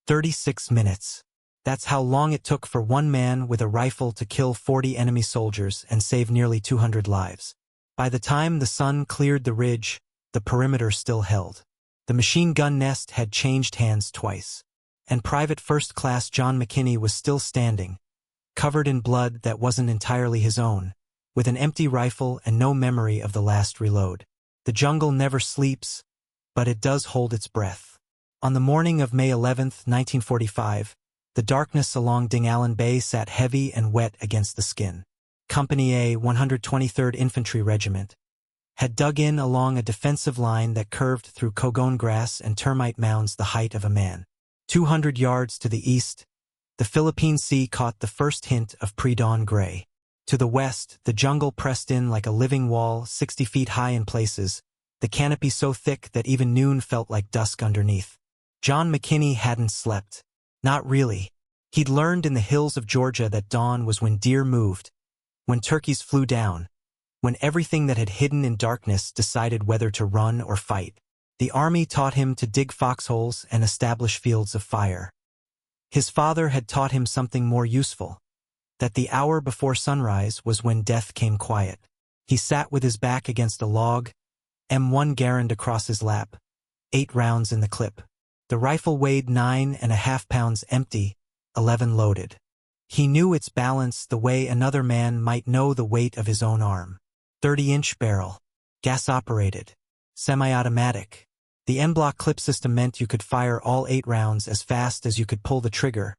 36 minutes. That's how long it took for one man with a rifle to kill 40 enemy soldiers and save nearly 200 lives. By the time the sun cleared the ridge, the perimeter still held. The machine gun nest had changed hands twice. And Private First Class John McKinney was still standing, covered in blood that wasn't entirely his own, with an empty rifle and no memory of the last reload. The jungle never sleeps, but it does hold its breath. On the morning of May 11, 1945, the darkness along Dingalan Bay sat heavy and wet against the skin. Company A, 123rd Infantry Regiment, had dug in along a defensive line that curved through kogon grass and termite mounds the height of a man. 200 yards to the east, the Philippine Sea caught the first hint of pre-dawn gray. To the west, the jungle pressed in like a living wall, 60 feet high in places, the canopy so thick that even noon felt like dusk underneath. John McKinney hadn't slept. Not really. He'd learned in the hills of Georgia that dawn was when deer moved, when turkeys flew down, when everything that had hidden in darkness decided whether to run or fight. The army taught him to dig foxholes and establish fields of fire. His father had taught him something more useful, that the hour before sunrise was when death came quiet. He sat with his back against a log, M1 Garand across his lap, 8 rounds in the clip. The rifle weighed 9.5 pounds empty, 11 loaded. He knew its balance the way another man might know the weight of his own arm. 30-inch barrel, gas-operated, semi-automatic. The en-bloc clip system meant you could fire all 8 rounds as fast as you could pull the trigger.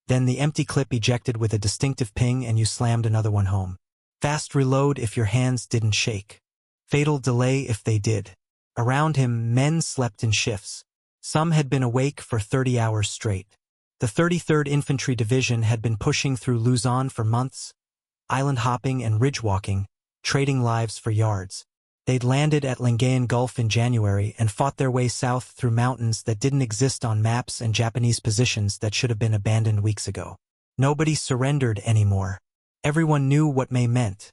Then the empty clip ejected with a distinctive ping and you slammed another one home. Fast reload if your hands didn't shake. Fatal delay if they did. Around him, men slept in shifts. Some had been awake for 30 hours straight. The 33rd Infantry Division had been pushing through Luzon for months, island hopping and ridge walking, trading lives for yards. They'd landed at Lingayen Gulf in January and fought their way south through mountains that didn't exist on maps and Japanese positions that should have been abandoned weeks ago. Nobody surrendered anymore. Everyone knew what May meant.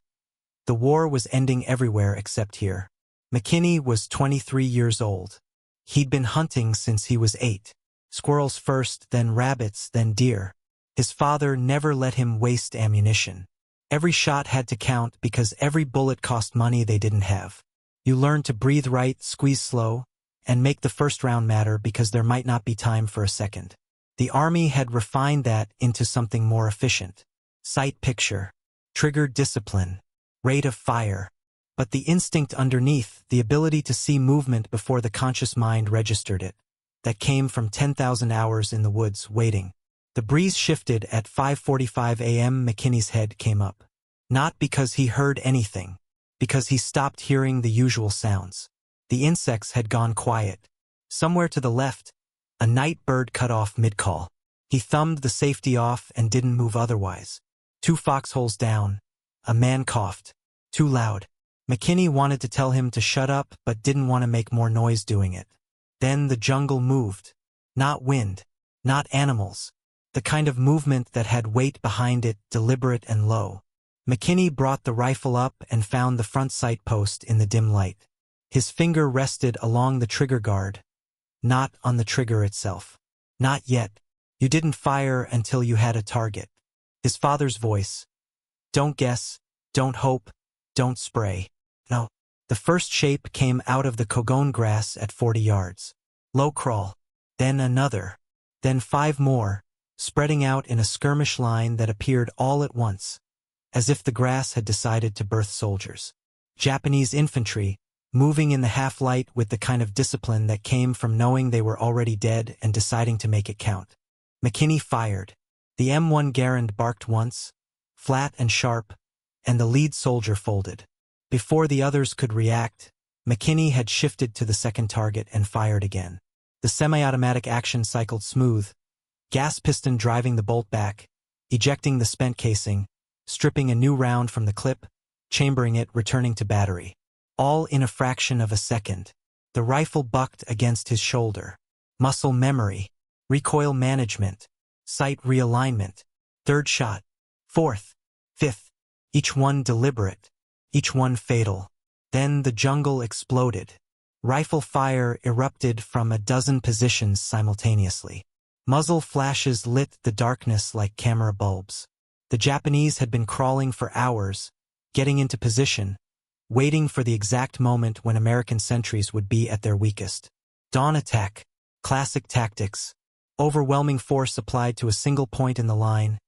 The war was ending everywhere except here. McKinney was 23 years old. He'd been hunting since he was 8. Squirrels first, then rabbits, then deer. His father never let him waste ammunition. Every shot had to count because every bullet cost money they didn't have. You learned to breathe right, squeeze slow, and make the first round matter because there might not be time for a second. The Army had refined that into something more efficient. Sight picture, trigger discipline, rate of fire. But the instinct underneath, the ability to see movement before the conscious mind registered it, that came from 10,000 hours in the woods waiting. The breeze shifted at 5:45 a.m. McKinney's head came up. Not because he heard anything, because he stopped hearing the usual sounds. The insects had gone quiet. Somewhere to the left, a night bird cut off mid-call. He thumbed the safety off and didn't move otherwise. 2 foxholes down. A man coughed. Too loud. McKinney wanted to tell him to shut up but didn't want to make more noise doing it. Then the jungle moved. Not wind. Not animals. The kind of movement that had weight behind it, deliberate and low. McKinney brought the rifle up and found the front sight post in the dim light. His finger rested along the trigger guard, not on the trigger itself. Not yet. You didn't fire until you had a target. His father's voice. Don't guess, don't hope, don't spray. No. The first shape came out of the kogon grass at 40 yards. Low crawl. Then another. Then 5 more, spreading out in a skirmish line that appeared all at once, as if the grass had decided to birth soldiers. Japanese infantry, moving in the half-light with the kind of discipline that came from knowing they were already dead and deciding to make it count. McKinney fired. The M1 Garand barked once, flat and sharp, and the lead soldier folded. Before the others could react, McKinney had shifted to the second target and fired again. The semi-automatic action cycled smooth, gas piston driving the bolt back, ejecting the spent casing, stripping a new round from the clip, chambering it, returning to battery. All in a fraction of a second. The rifle bucked against his shoulder. Muscle memory, recoil management, sight realignment. Third shot, fourth, fifth, each one deliberate, each one fatal. Then the jungle exploded. Rifle fire erupted from a dozen positions simultaneously. Muzzle flashes lit the darkness like camera bulbs. The Japanese had been crawling for hours, getting into position, waiting for the exact moment when American sentries would be at their weakest. Dawn attack. Classic tactics. Overwhelming force applied to a single point in the line.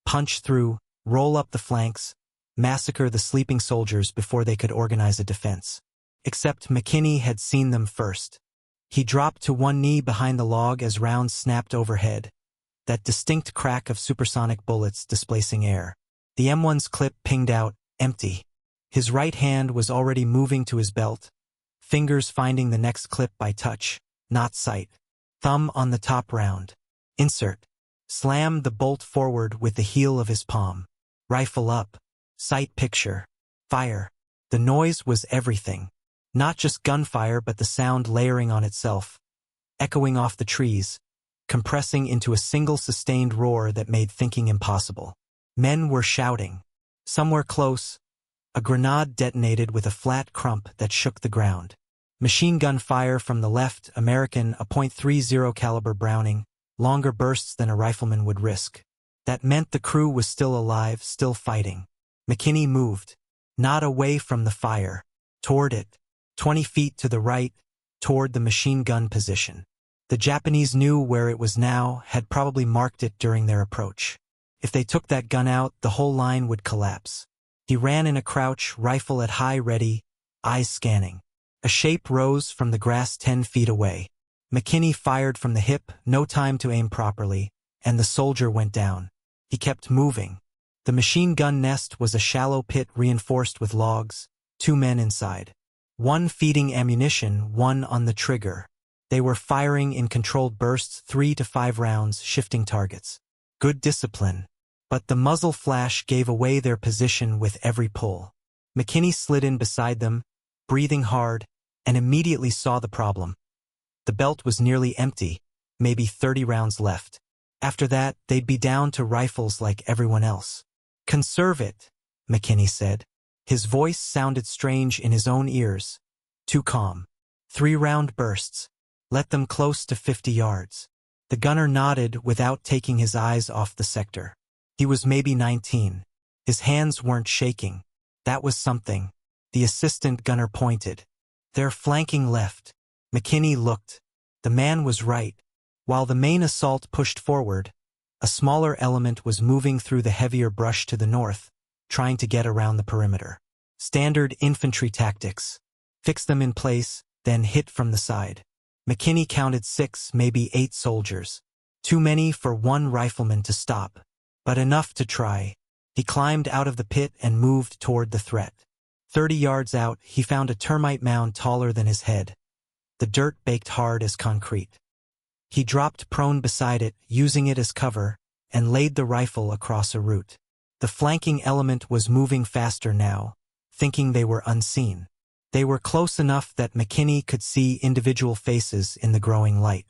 Punch through, roll up the flanks, massacre the sleeping soldiers before they could organize a defense. Except McKinney had seen them first. He dropped to one knee behind the log as rounds snapped overhead, that distinct crack of supersonic bullets displacing air. The M1's clip pinged out, empty. His right hand was already moving to his belt, fingers finding the next clip by touch, not sight. Thumb on the top round. Insert. Slam the bolt forward with the heel of his palm. Rifle up. Sight picture. Fire. The noise was everything. Not just gunfire but the sound layering on itself, echoing off the trees, compressing into a single sustained roar that made thinking impossible. Men were shouting. Somewhere close, a grenade detonated with a flat crump that shook the ground. Machine gun fire from the left, American, a .30 caliber Browning, longer bursts than a rifleman would risk. That meant the crew was still alive, still fighting. McKinney moved, not away from the fire, toward it. 20 feet to the right, toward the machine gun position. The Japanese knew where it was now, had probably marked it during their approach. If they took that gun out, the whole line would collapse. He ran in a crouch, rifle at high ready, eyes scanning. A shape rose from the grass 10 feet away. McKinney fired from the hip, no time to aim properly, and the soldier went down. He kept moving. The machine gun nest was a shallow pit reinforced with logs, 2 men inside. One feeding ammunition, one on the trigger. They were firing in controlled bursts, 3 to 5 rounds, shifting targets. Good discipline. But the muzzle flash gave away their position with every pull. McKinney slid in beside them, breathing hard, and immediately saw the problem. The belt was nearly empty, maybe 30 rounds left. After that, they'd be down to rifles like everyone else. "Conserve it," McKinney said. His voice sounded strange in his own ears. Too calm. 3-round bursts. Let them close to 50 yards. The gunner nodded without taking his eyes off the sector. He was maybe 19. His hands weren't shaking. That was something. The assistant gunner pointed. "They're flanking left." McKinney looked. The man was right. While the main assault pushed forward, a smaller element was moving through the heavier brush to the north, trying to get around the perimeter. Standard infantry tactics. Fix them in place, then hit from the side. McKinney counted 6, maybe 8 soldiers. Too many for one rifleman to stop, but enough to try. He climbed out of the pit and moved toward the threat. 30 yards out, he found a termite mound taller than his head. The dirt baked hard as concrete. He dropped prone beside it, using it as cover, and laid the rifle across a root. The flanking element was moving faster now, thinking they were unseen. They were close enough that McKinney could see individual faces in the growing light.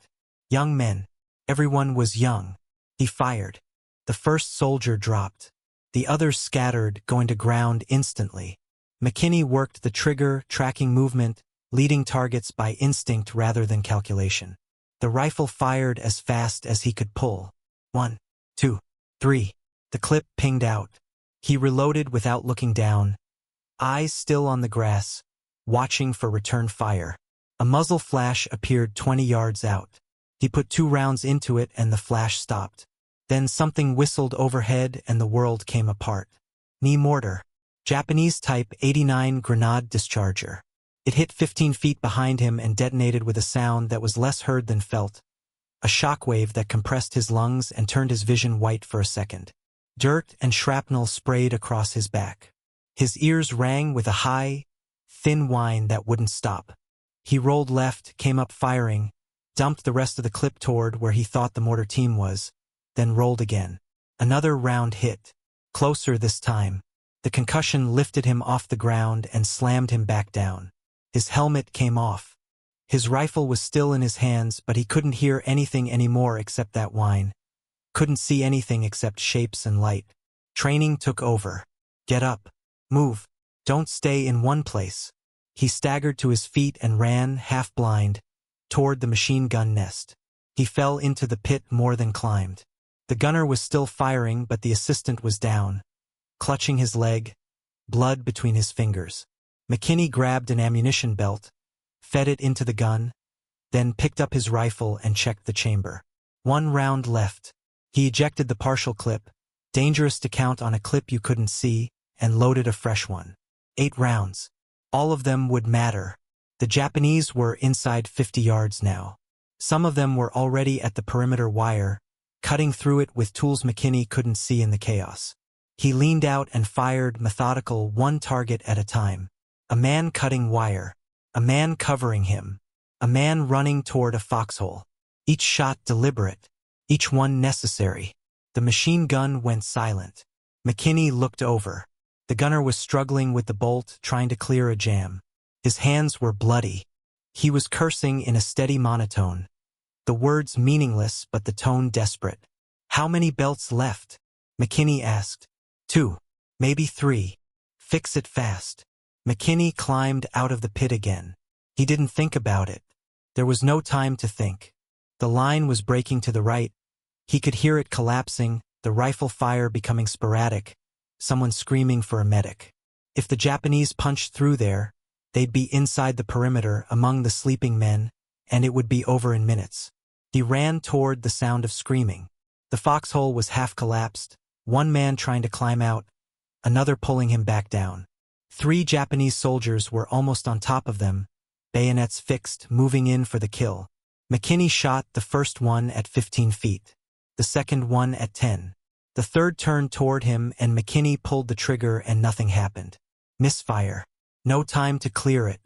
Young men. Everyone was young. He fired. The first soldier dropped. The others scattered, going to ground instantly. McKinney worked the trigger, tracking movement, leading targets by instinct rather than calculation. The rifle fired as fast as he could pull. 1, 2, 3. The clip pinged out. He reloaded without looking down, eyes still on the grass, watching for return fire. A muzzle flash appeared 20 yards out. He put 2 rounds into it and the flash stopped. Then something whistled overhead and the world came apart. Knee mortar. Japanese Type 89 grenade discharger. It hit 15 feet behind him and detonated with a sound that was less heard than felt. A shockwave that compressed his lungs and turned his vision white for a second. Dirt and shrapnel sprayed across his back. His ears rang with a high, thin whine that wouldn't stop. He rolled left, came up firing, dumped the rest of the clip toward where he thought the mortar team was, then rolled again. Another round hit. Closer this time. The concussion lifted him off the ground and slammed him back down. His helmet came off. His rifle was still in his hands, but he couldn't hear anything anymore except that whine. Couldn't see anything except shapes and light. Training took over. Get up. Move. Don't stay in one place. He staggered to his feet and ran, half blind, toward the machine gun nest. He fell into the pit more than climbed. The gunner was still firing, but the assistant was down, clutching his leg, blood between his fingers. McKinney grabbed an ammunition belt, fed it into the gun, then picked up his rifle and checked the chamber. 1 round left. He ejected the partial clip, dangerous to count on a clip you couldn't see, and loaded a fresh one. 8 rounds. All of them would matter. The Japanese were inside 50 yards now. Some of them were already at the perimeter wire, cutting through it with tools McKinney couldn't see in the chaos. He leaned out and fired methodical, one target at a time. A man cutting wire. A man covering him. A man running toward a foxhole. Each shot deliberate. Each one necessary. The machine gun went silent. McKinney looked over. The gunner was struggling with the bolt, trying to clear a jam. His hands were bloody. He was cursing in a steady monotone. The words meaningless, but the tone desperate. "How many belts left?" McKinney asked. 2. Maybe 3. Fix it fast. McKinney climbed out of the pit again. He didn't think about it. There was no time to think. The line was breaking to the right. He could hear it collapsing, the rifle fire becoming sporadic, someone screaming for a medic. If the Japanese punched through there, they'd be inside the perimeter among the sleeping men, and it would be over in minutes. He ran toward the sound of screaming. The foxhole was half collapsed, one man trying to climb out, another pulling him back down. 3 Japanese soldiers were almost on top of them, bayonets fixed, moving in for the kill. McKinney shot the first one at 15 feet, the second one at 10. The third turned toward him and McKinney pulled the trigger and nothing happened. Misfire. No time to clear it.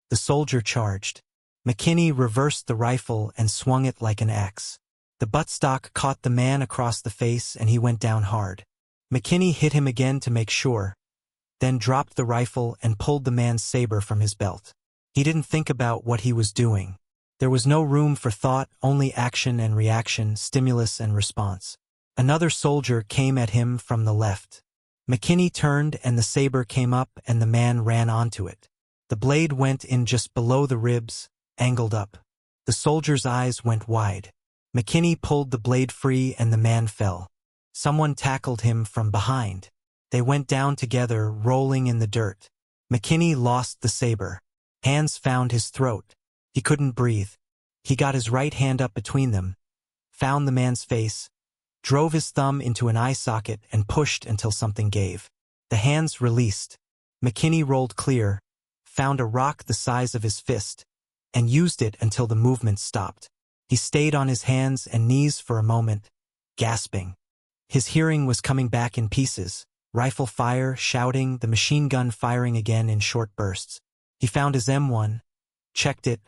The soldier charged. McKinney reversed the rifle and swung it like an axe. The buttstock caught the man across the face and he went down hard. McKinney hit him again to make sure, then dropped the rifle and pulled the man's saber from his belt. He didn't think about what he was doing. There was no room for thought, only action and reaction, stimulus and response. Another soldier came at him from the left. McKinney turned and the saber came up and the man ran onto it. The blade went in just below the ribs, angled up. The soldier's eyes went wide. McKinney pulled the blade free and the man fell. Someone tackled him from behind. They went down together, rolling in the dirt. McKinney lost the saber. Hands found his throat. He couldn't breathe. He got his right hand up between them, found the man's face, drove his thumb into an eye socket and pushed until something gave. The hands released. McKinney rolled clear, found a rock the size of his fist, and used it until the movement stopped. He stayed on his hands and knees for a moment, gasping. His hearing was coming back in pieces, rifle fire, shouting, the machine gun firing again in short bursts. He found his M1, checked it,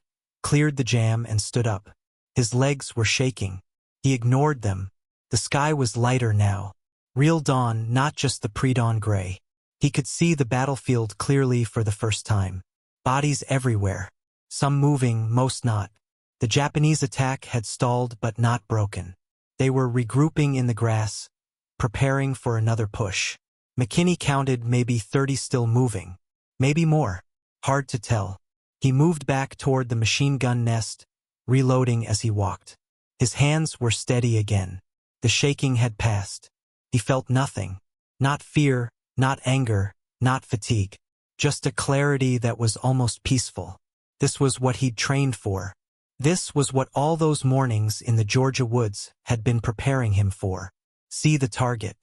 cleared the jam and stood up. His legs were shaking. He ignored them. The sky was lighter now. Real dawn, not just the pre-dawn gray. He could see the battlefield clearly for the first time. Bodies everywhere. Some moving, most not. The Japanese attack had stalled but not broken. They were regrouping in the grass, preparing for another push. McKinney counted maybe 30 still moving. Maybe more. Hard to tell. He moved back toward the machine gun nest, reloading as he walked. His hands were steady again. The shaking had passed. He felt nothing. Not fear, not anger, not fatigue. Just a clarity that was almost peaceful. This was what he'd trained for. This was what all those mornings in the Georgia woods had been preparing him for. See the target.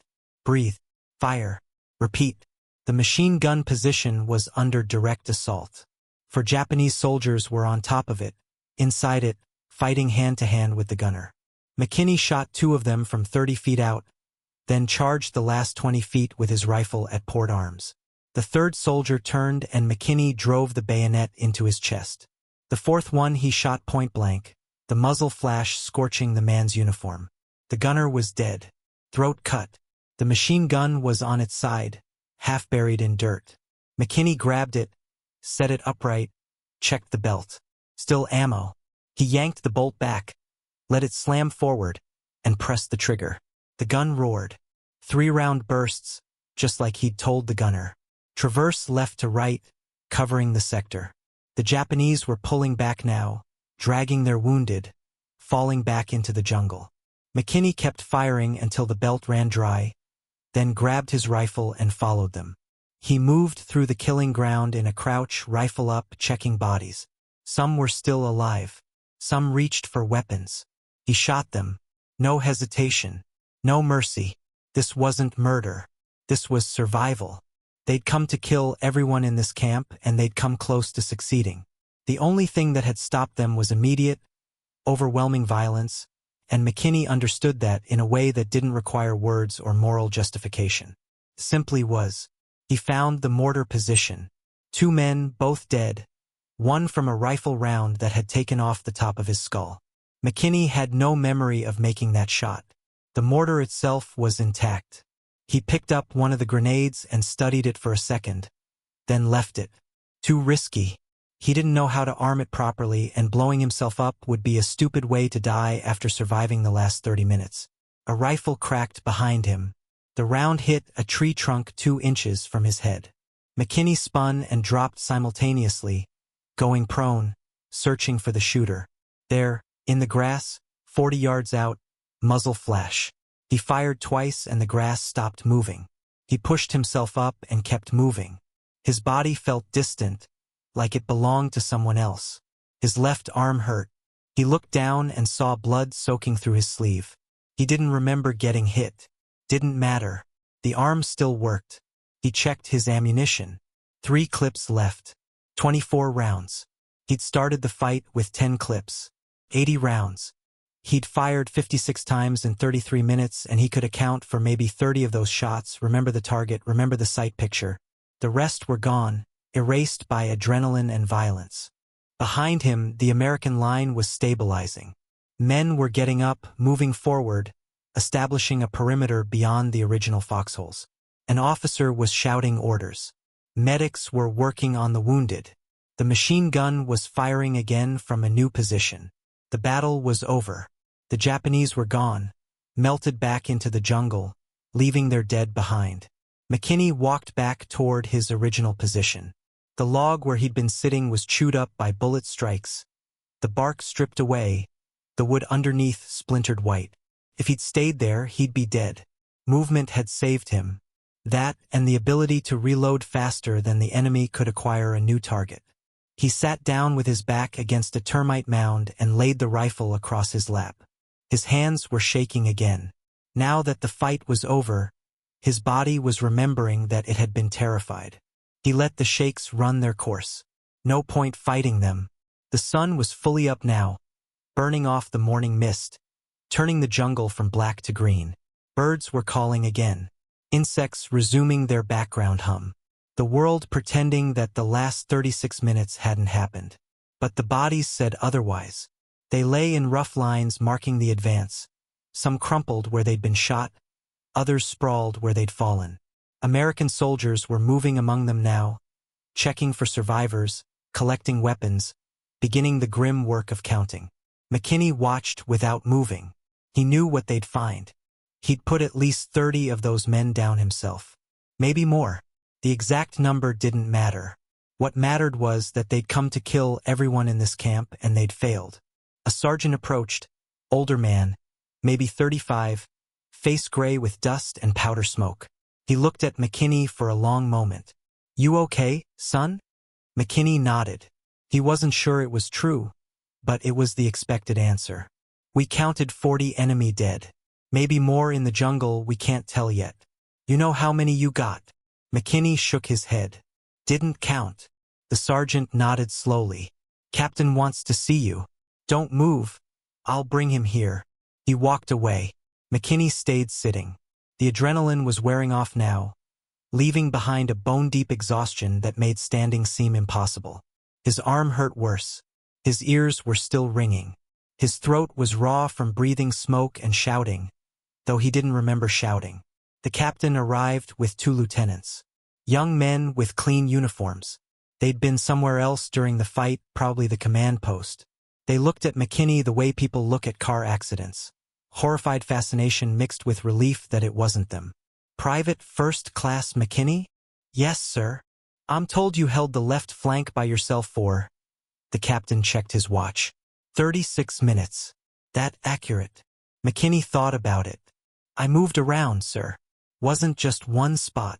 Breathe. Fire. Repeat. The machine gun position was under direct assault. 4 Japanese soldiers were on top of it, inside it, fighting hand-to-hand with the gunner. McKinney shot 2 of them from 30 feet out, then charged the last 20 feet with his rifle at port arms. The 3rd soldier turned and McKinney drove the bayonet into his chest. The 4th one he shot point-blank, the muzzle flash scorching the man's uniform. The gunner was dead, throat cut. The machine gun was on its side, half buried in dirt. McKinney grabbed it, set it upright, checked the belt. Still ammo. He yanked the bolt back, let it slam forward, and pressed the trigger. The gun roared. 3-round bursts, just like he'd told the gunner. Traverse left to right, covering the sector. The Japanese were pulling back now, dragging their wounded, falling back into the jungle. McKinney kept firing until the belt ran dry, then grabbed his rifle and followed them. He moved through the killing ground in a crouch, rifle up, checking bodies. Some were still alive. Some reached for weapons. He shot them. No hesitation. No mercy. This wasn't murder. This was survival. They'd come to kill everyone in this camp, and they'd come close to succeeding. The only thing that had stopped them was immediate, overwhelming violence, and McKinney understood that in a way that didn't require words or moral justification. Simply was. He found the mortar position. 2 men, both dead, one from a rifle round that had taken off the top of his skull. McKinney had no memory of making that shot. The mortar itself was intact. He picked up one of the grenades and studied it for a second, then left it. Too risky. He didn't know how to arm it properly, and blowing himself up would be a stupid way to die after surviving the last 30 minutes. A rifle cracked behind him. The round hit a tree trunk 2 inches from his head. McKinney spun and dropped simultaneously, going prone, searching for the shooter. There, in the grass, 40 yards out, muzzle flash. He fired twice and the grass stopped moving. He pushed himself up and kept moving. His body felt distant, like it belonged to someone else. His left arm hurt. He looked down and saw blood soaking through his sleeve. He didn't remember getting hit. Didn't matter. The arm still worked. He checked his ammunition. 3 clips left. 24 rounds. He'd started the fight with 10 clips. 80 rounds. He'd fired 56 times in 33 minutes, and he could account for maybe 30 of those shots, remember the target, remember the sight picture. The rest were gone, erased by adrenaline and violence. Behind him, the American line was stabilizing. Men were getting up, moving forward, establishing a perimeter beyond the original foxholes. An officer was shouting orders. Medics were working on the wounded. The machine gun was firing again from a new position. The battle was over. The Japanese were gone, melted back into the jungle, leaving their dead behind. McKinney walked back toward his original position. The log where he'd been sitting was chewed up by bullet strikes. The bark stripped away, the wood underneath splintered white. If he'd stayed there, he'd be dead. Movement had saved him. That and the ability to reload faster than the enemy could acquire a new target. He sat down with his back against a termite mound and laid the rifle across his lap. His hands were shaking again. Now that the fight was over, his body was remembering that it had been terrified. He let the shakes run their course. No point fighting them. The sun was fully up now, burning off the morning mist, turning the jungle from black to green. Birds were calling again. Insects resuming their background hum. The world pretending that the last 36 minutes hadn't happened. But the bodies said otherwise. They lay in rough lines marking the advance. Some crumpled where they'd been shot, others sprawled where they'd fallen. American soldiers were moving among them now, checking for survivors, collecting weapons, beginning the grim work of counting. McKinney watched without moving. He knew what they'd find. He'd put at least 30 of those men down himself. Maybe more. The exact number didn't matter. What mattered was that they'd come to kill everyone in this camp, and they'd failed. A sergeant approached, older man, maybe 35, face gray with dust and powder smoke. He looked at McKinney for a long moment. "You okay, son?" McKinney nodded. He wasn't sure it was true, but it was the expected answer. "We counted 40 enemy dead. Maybe more in the jungle, we can't tell yet. You know how many you got?" McKinney shook his head. "Didn't count." The sergeant nodded slowly. "Captain wants to see you. Don't move. I'll bring him here." He walked away. McKinney stayed sitting. The adrenaline was wearing off now, leaving behind a bone-deep exhaustion that made standing seem impossible. His arm hurt worse. His ears were still ringing. His throat was raw from breathing smoke and shouting, though he didn't remember shouting. The captain arrived with 2 lieutenants. Young men with clean uniforms. They'd been somewhere else during the fight, probably the command post. They looked at McKinney the way people look at car accidents. Horrified fascination mixed with relief that it wasn't them. "Private First Class McKinney?" "Yes, sir. I'm told you held the left flank by yourself for..." The captain checked his watch. 36 minutes. That accurate. McKinney thought about it. I moved around, sir. Wasn't just one spot.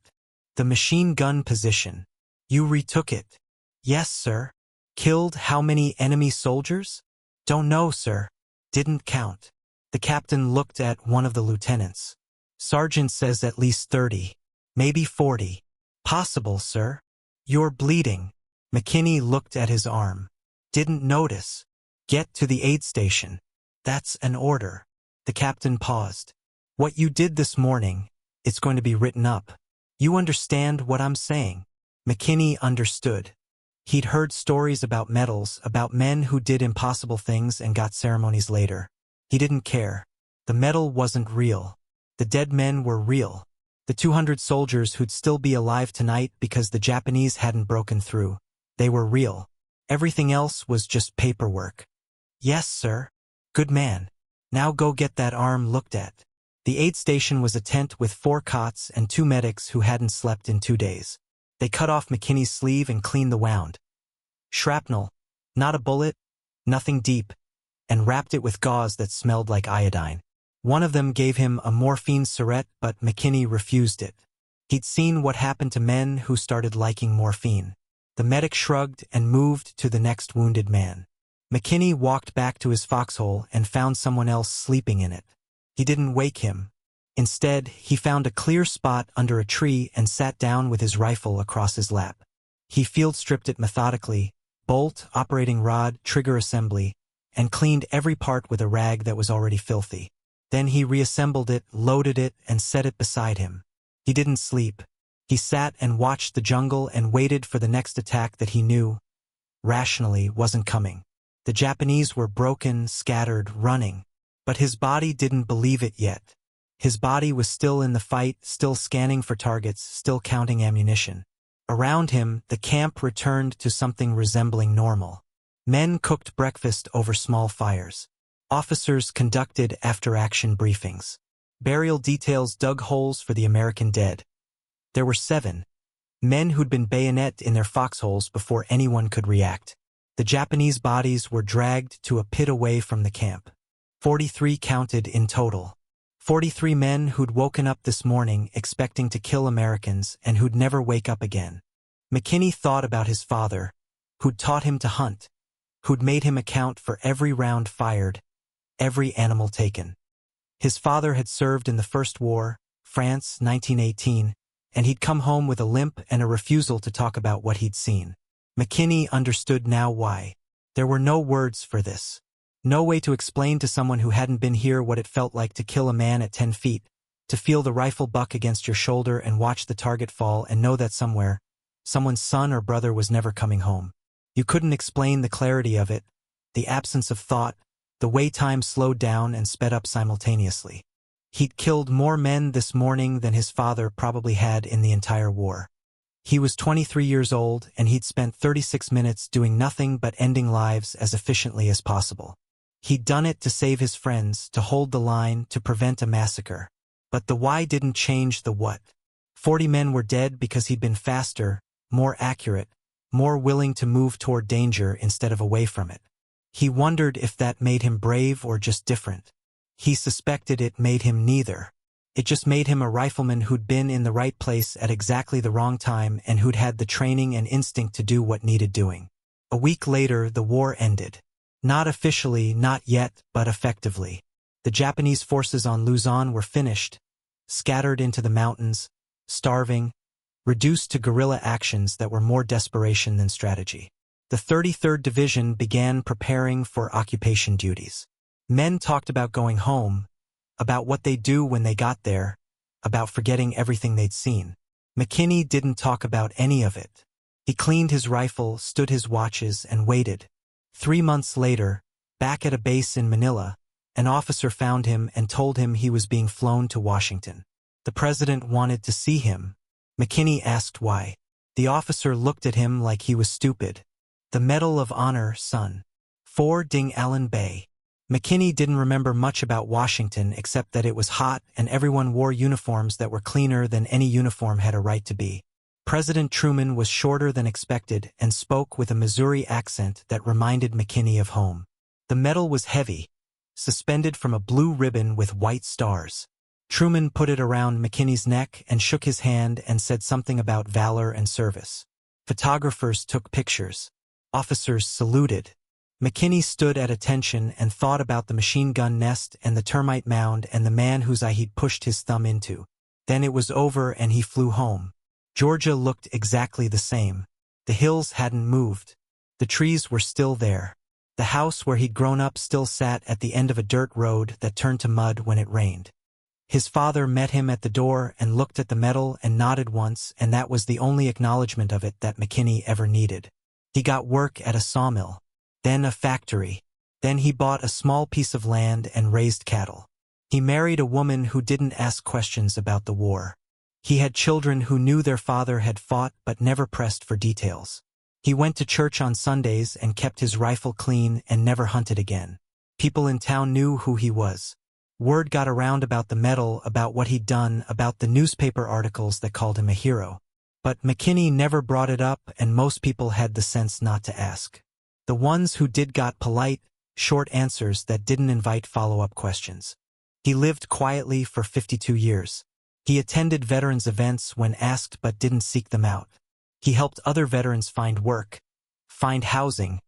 The machine gun position. You retook it. Yes, sir. Killed how many enemy soldiers? Don't know, sir. Didn't count. The captain looked at one of the lieutenants. Sergeant says at least 30. Maybe 40. Possible, sir. You're bleeding. McKinney looked at his arm. Didn't notice. Get to the aid station. That's an order. The captain paused. What you did this morning, it's going to be written up. You understand what I'm saying? McKinney understood. He'd heard stories about medals, about men who did impossible things and got ceremonies later. He didn't care. The medal wasn't real. The dead men were real. The 200 soldiers who'd still be alive tonight because the Japanese hadn't broken through. They were real. Everything else was just paperwork. Yes, sir. Good man. Now go get that arm looked at. The aid station was a tent with 4 cots and 2 medics who hadn't slept in 2 days. They cut off McKinney's sleeve and cleaned the wound. Shrapnel. Not a bullet. Nothing deep. And wrapped it with gauze that smelled like iodine. One of them gave him a morphine syringe, but McKinney refused it. He'd seen what happened to men who started liking morphine. The medic shrugged and moved to the next wounded man. McKinney walked back to his foxhole and found someone else sleeping in it. He didn't wake him. Instead, he found a clear spot under a tree and sat down with his rifle across his lap. He field-stripped it methodically, bolt, operating rod, trigger assembly, and cleaned every part with a rag that was already filthy. Then he reassembled it, loaded it, and set it beside him. He didn't sleep. He sat and watched the jungle and waited for the next attack that he knew, rationally, wasn't coming. The Japanese were broken, scattered, running. But his body didn't believe it yet. His body was still in the fight, still scanning for targets, still counting ammunition. Around him, the camp returned to something resembling normal. Men cooked breakfast over small fires. Officers conducted after-action briefings. Burial details dug holes for the American dead. There were 7. Men who'd been bayoneted in their foxholes before anyone could react. The Japanese bodies were dragged to a pit away from the camp. 43 counted in total. 43 men who'd woken up this morning expecting to kill Americans and who'd never wake up again. McKinney thought about his father, who'd taught him to hunt, who'd made him account for every round fired, every animal taken. His father had served in the First War, France, 1918, and he'd come home with a limp and a refusal to talk about what he'd seen. McKinney understood now why. There were no words for this. No way to explain to someone who hadn't been here what it felt like to kill a man at 10 feet, to feel the rifle buck against your shoulder and watch the target fall and know that somewhere, someone's son or brother was never coming home. You couldn't explain the clarity of it, the absence of thought, the way time slowed down and sped up simultaneously. He'd killed more men this morning than his father probably had in the entire war. He was 23 years old and he'd spent 36 minutes doing nothing but ending lives as efficiently as possible. He'd done it to save his friends, to hold the line, to prevent a massacre. But the why didn't change the what. 40 men were dead because he'd been faster, more accurate, more willing to move toward danger instead of away from it. He wondered if that made him brave or just different. He suspected it made him neither. It just made him a rifleman who'd been in the right place at exactly the wrong time and who'd had the training and instinct to do what needed doing. A week later, the war ended. Not officially, not yet, but effectively. The Japanese forces on Luzon were finished, scattered into the mountains, starving, reduced to guerrilla actions that were more desperation than strategy. The 33rd Division began preparing for occupation duties. Men talked about going home, about what they'd do when they got there, about forgetting everything they'd seen. McKinney didn't talk about any of it. He cleaned his rifle, stood his watches, and waited. 3 months later, back at a base in Manila, an officer found him and told him he was being flown to Washington. The president wanted to see him. McKinney asked why. The officer looked at him like he was stupid. The Medal of Honor, son. For Dingalan Bay. McKinney didn't remember much about Washington except that it was hot and everyone wore uniforms that were cleaner than any uniform had a right to be. President Truman was shorter than expected and spoke with a Missouri accent that reminded McKinney of home. The medal was heavy, suspended from a blue ribbon with white stars. Truman put it around McKinney's neck and shook his hand and said something about valor and service. Photographers took pictures. Officers saluted. McKinney stood at attention and thought about the machine gun nest and the termite mound and the man whose eye he'd pushed his thumb into. Then it was over and he flew home. Georgia looked exactly the same. The hills hadn't moved. The trees were still there. The house where he'd grown up still sat at the end of a dirt road that turned to mud when it rained. His father met him at the door and looked at the metal and nodded once, and that was the only acknowledgement of it that McKinney ever needed. He got work at a sawmill, then a factory. Then he bought a small piece of land and raised cattle. He married a woman who didn't ask questions about the war. He had children who knew their father had fought but never pressed for details. He went to church on Sundays and kept his rifle clean and never hunted again. People in town knew who he was. Word got around about the medal, about what he'd done, about the newspaper articles that called him a hero. But McKinney never brought it up, and most people had the sense not to ask. The ones who did got polite, short answers that didn't invite follow-up questions. He lived quietly for 52 years. He attended veterans' events when asked but didn't seek them out. He helped other veterans find work, find housing,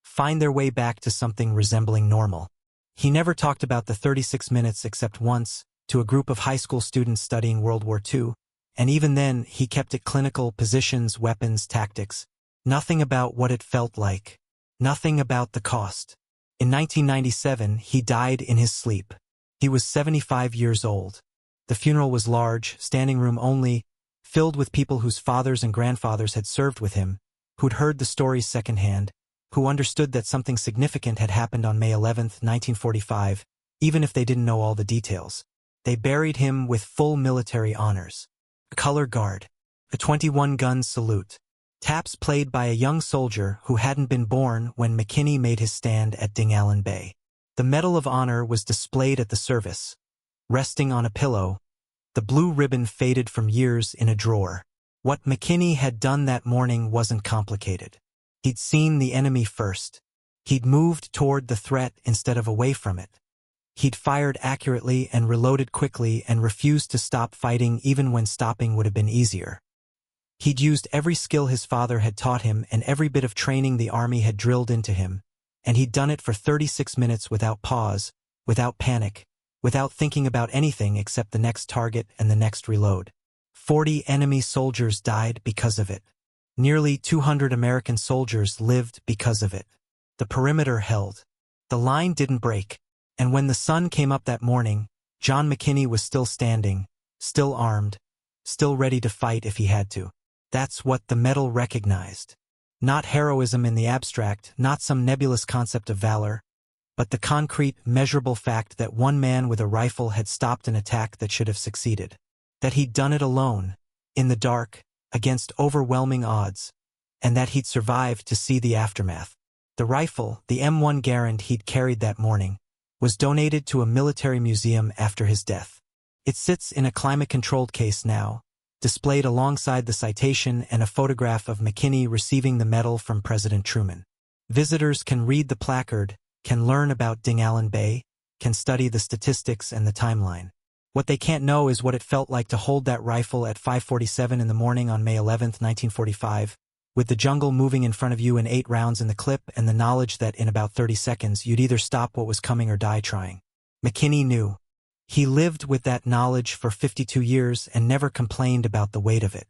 find their way back to something resembling normal. He never talked about the 36 minutes except once, to a group of high school students studying World War II, and even then he kept it clinical: positions, weapons, tactics. Nothing about what it felt like. Nothing about the cost. In 1997, he died in his sleep. He was 75 years old. The funeral was large, standing room only, filled with people whose fathers and grandfathers had served with him, who'd heard the stories secondhand, who understood that something significant had happened on May 11, 1945, even if they didn't know all the details. They buried him with full military honors. A color guard. A 21-gun salute. Taps played by a young soldier who hadn't been born when McKinney made his stand at Dingalan Bay. The Medal of Honor was displayed at the service. Resting on a pillow, the blue ribbon faded from years in a drawer. What McKinney had done that morning wasn't complicated. He'd seen the enemy first. He'd moved toward the threat instead of away from it. He'd fired accurately and reloaded quickly and refused to stop fighting even when stopping would have been easier. He'd used every skill his father had taught him and every bit of training the Army had drilled into him, and he'd done it for 36 minutes without pause, without panic, without thinking about anything except the next target and the next reload. 40 enemy soldiers died because of it. Nearly 200 American soldiers lived because of it. The perimeter held. The line didn't break. And when the sun came up that morning, John McKinney was still standing, still armed, still ready to fight if he had to. That's what the medal recognized. Not heroism in the abstract, not some nebulous concept of valor, but the concrete, measurable fact that one man with a rifle had stopped an attack that should have succeeded. That he'd done it alone, in the dark, against overwhelming odds, and that he'd survived to see the aftermath. The rifle, the M1 Garand he'd carried that morning, was donated to a military museum after his death. It sits in a climate-controlled case now, displayed alongside the citation and a photograph of McKinney receiving the medal from President Truman. Visitors can read the placard, can learn about Dingalan Bay, can study the statistics and the timeline. What they can't know is what it felt like to hold that rifle at 5:47 in the morning on May 11, 1945, with the jungle moving in front of you and 8 rounds in the clip and the knowledge that in about 30 seconds you'd either stop what was coming or die trying. McKinney knew. He lived with that knowledge for 52 years and never complained about the weight of it.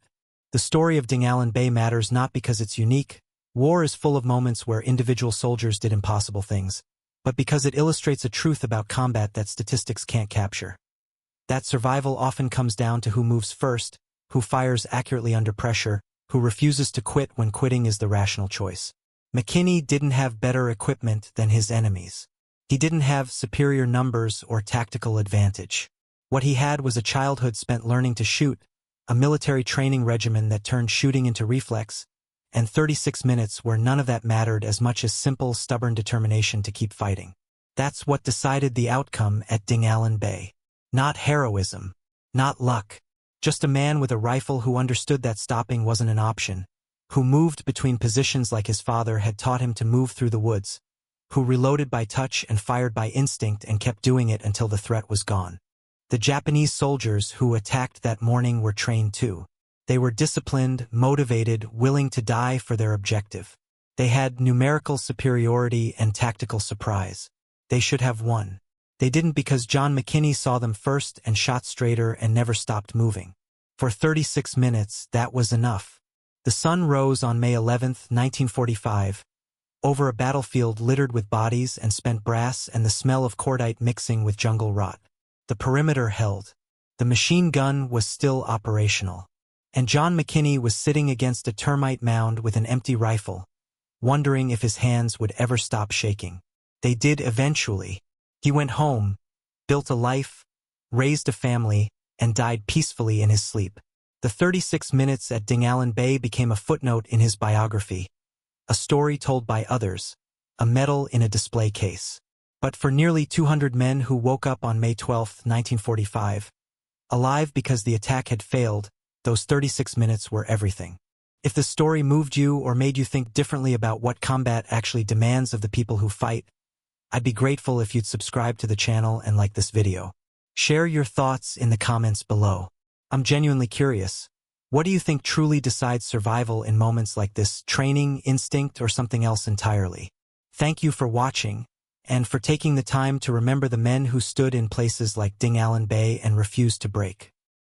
The story of Dingalan Bay matters not because it's unique. War is full of moments where individual soldiers did impossible things, but because it illustrates a truth about combat that statistics can't capture. That survival often comes down to who moves first, who fires accurately under pressure, who refuses to quit when quitting is the rational choice. McKinney didn't have better equipment than his enemies. He didn't have superior numbers or tactical advantage. What he had was a childhood spent learning to shoot, a military training regimen that turned shooting into reflex, and 36 minutes where none of that mattered as much as simple, stubborn determination to keep fighting. That's what decided the outcome at Dingalan Bay. Not heroism, not luck, just a man with a rifle who understood that stopping wasn't an option, who moved between positions like his father had taught him to move through the woods, who reloaded by touch and fired by instinct and kept doing it until the threat was gone. The Japanese soldiers who attacked that morning were trained too. They were disciplined, motivated, willing to die for their objective. They had numerical superiority and tactical surprise. They should have won. They didn't because John McKinney saw them first and shot straighter and never stopped moving. For 36 minutes, that was enough. The sun rose on May 11, 1945, over a battlefield littered with bodies and spent brass and the smell of cordite mixing with jungle rot. The perimeter held. The machine gun was still operational. And John McKinney was sitting against a termite mound with an empty rifle, wondering if his hands would ever stop shaking. They did eventually. He went home, built a life, raised a family, and died peacefully in his sleep. The 36 minutes at Dingalan Bay became a footnote in his biography, a story told by others, a medal in a display case. But for nearly 200 men who woke up on May 12, 1945, alive because the attack had failed, those 36 minutes were everything. If the story moved you or made you think differently about what combat actually demands of the people who fight, I'd be grateful if you'd subscribe to the channel and like this video. Share your thoughts in the comments below. I'm genuinely curious. What do you think truly decides survival in moments like this? Training, instinct, or something else entirely? Thank you for watching, and for taking the time to remember the men who stood in places like Dingalan Bay and refused to break.